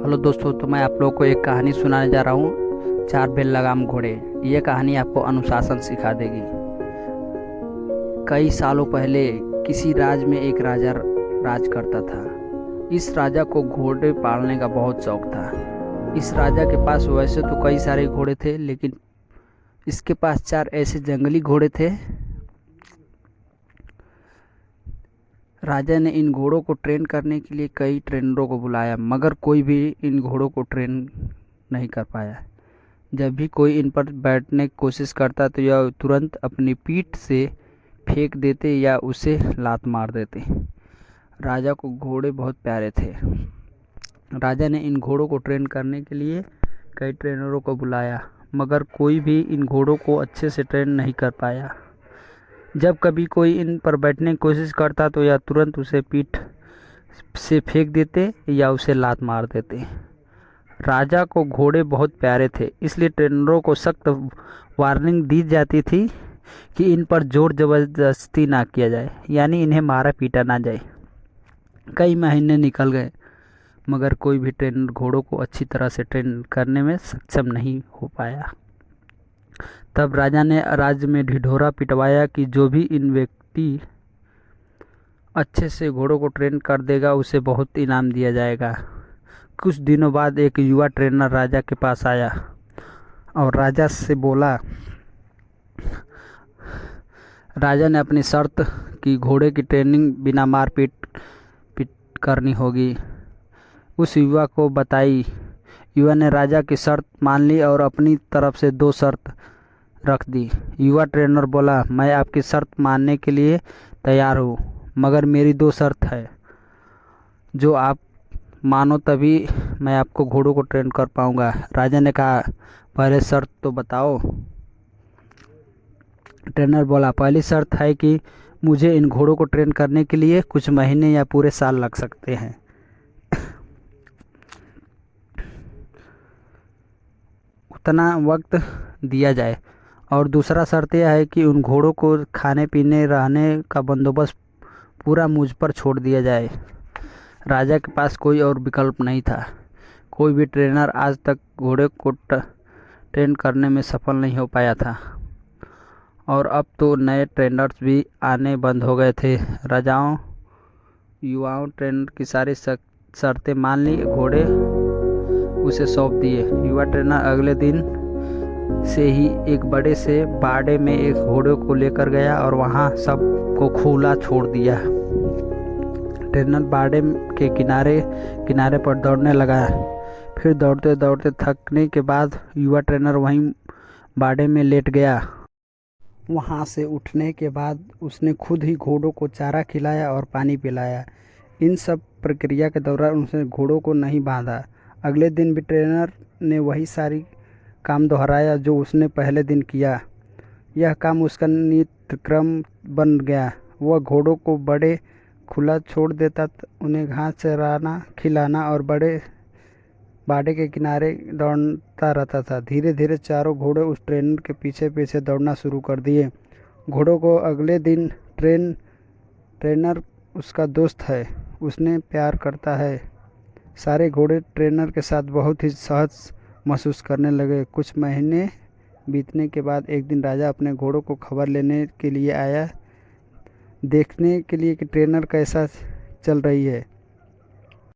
Hello दोस्तों, तो मैं आप लोगों को एक कहानी सुनाने जा रहा हूँ, चार बेल लगाम घोड़े। ये कहानी आपको अनुशासन सिखा देगी। कई सालों पहले किसी राज्य में एक राजा राज करता था। इस राजा को घोड़े पालने का बहुत शौक था। इस राजा के पास वैसे तो कई सारे घोड़े थे, लेकिन इसके पास चार ऐसे जंगली घोड़े थे। राजा ने इन घोड़ों को ट्रेन करने के लिए कई ट्रेनरों को बुलाया, मगर कोई भी इन घोड़ों को ट्रेन नहीं कर पाया। जब भी कोई इन पर बैठने की कोशिश करता तो यह तुरंत अपनी पीठ से फेंक देते या उसे लात मार देते। राजा को घोड़े बहुत प्यारे थे। राजा ने इन घोड़ों को ट्रेन करने के लिए कई ट्रेनरों को बुलाया, मगर कोई भी इन घोड़ों को अच्छे से ट्रेन नहीं कर पाया। जब कभी कोई इन पर बैठने की कोशिश करता तो यह तुरंत उसे पीठ से फेंक देते या उसे लात मार देते। राजा को घोड़े बहुत प्यारे थे, इसलिए ट्रेनरों को सख्त वार्निंग दी जाती थी कि इन पर जोर जबरदस्ती ना किया जाए, यानी इन्हें मारा पीटा ना जाए। कई महीने निकल गए, मगर कोई भी ट्रेनर घोड़ों को अच्छी तरह से ट्रेन करने में सक्षम नहीं हो पाया। तब राजा ने राज्य में ढिढोरा पिटवाया कि जो भी इन व्यक्ति अच्छे से घोड़ों को ट्रेन कर देगा उसे बहुत इनाम दिया जाएगा। कुछ दिनों बाद एक युवा ट्रेनर राजा के पास आया और राजा से बोला। राजा ने अपनी शर्त कि घोड़े की ट्रेनिंग बिना मारपीट पीट करनी होगी उस युवा को बताई। युवा ने राजा की शर्त मान ली और अपनी तरफ से दो शर्त रख दी। युवा ट्रेनर बोला, मैं आपकी शर्त मानने के लिए तैयार हूँ, मगर मेरी दो शर्त है। जो आप मानो तभी मैं आपको घोड़ों को ट्रेन कर पाऊंगा। राजा ने कहा, पहले शर्त तो बताओ। ट्रेनर बोला, पहली शर्त है कि मुझे इन घोड़ों को ट्रेन करने के लिए कुछ महीने या पूरे साल लग सकते हैं। उतना वक्त दिया जाए। और दूसरा शर्त यह है कि उन घोड़ों को खाने पीने रहने का बंदोबस्त पूरा मुझ पर छोड़ दिया जाए। राजा के पास कोई और विकल्प नहीं था। कोई भी ट्रेनर आज तक घोड़े को ट्रेन करने में सफल नहीं हो पाया था, और अब तो नए ट्रेनर्स भी आने बंद हो गए थे। राजाओं युवाओं ट्रेनर की सारी शर्तें मान ली, घोड़े उसे सौंप दिए। युवा ट्रेनर अगले दिन से ही एक बड़े से बाड़े में एक घोड़े को लेकर गया और वहां सबको खुला छोड़ दिया। ट्रेनर बाड़े के किनारे किनारे पर दौड़ने लगा। फिर दौड़ते दौड़ते थकने के बाद युवा ट्रेनर वहीं बाड़े में लेट गया। वहां से उठने के बाद उसने खुद ही घोड़ों को चारा खिलाया और पानी पिलाया। इन सब प्रक्रिया के दौरान उसने घोड़ों को नहीं बांधा। अगले दिन भी ट्रेनर ने वही सारी काम दोहराया जो उसने पहले दिन किया। यह काम उसका नित्य क्रम बन गया। वह घोड़ों को बड़े खुला छोड़ देता, उन्हें घास चराना खिलाना और बड़े बाड़े के किनारे दौड़ता रहता था। धीरे धीरे चारों घोड़े उस ट्रेनर के पीछे पीछे दौड़ना शुरू कर दिए। घोड़ों को अगले दिन ट्रेनर उसका दोस्त है, उसने प्यार करता है। सारे घोड़े ट्रेनर के साथ बहुत ही सहज महसूस करने लगे। कुछ महीने बीतने के बाद एक दिन राजा अपने घोड़ों को खबर लेने के लिए आया, देखने के लिए कि ट्रेनर कैसा चल रही है।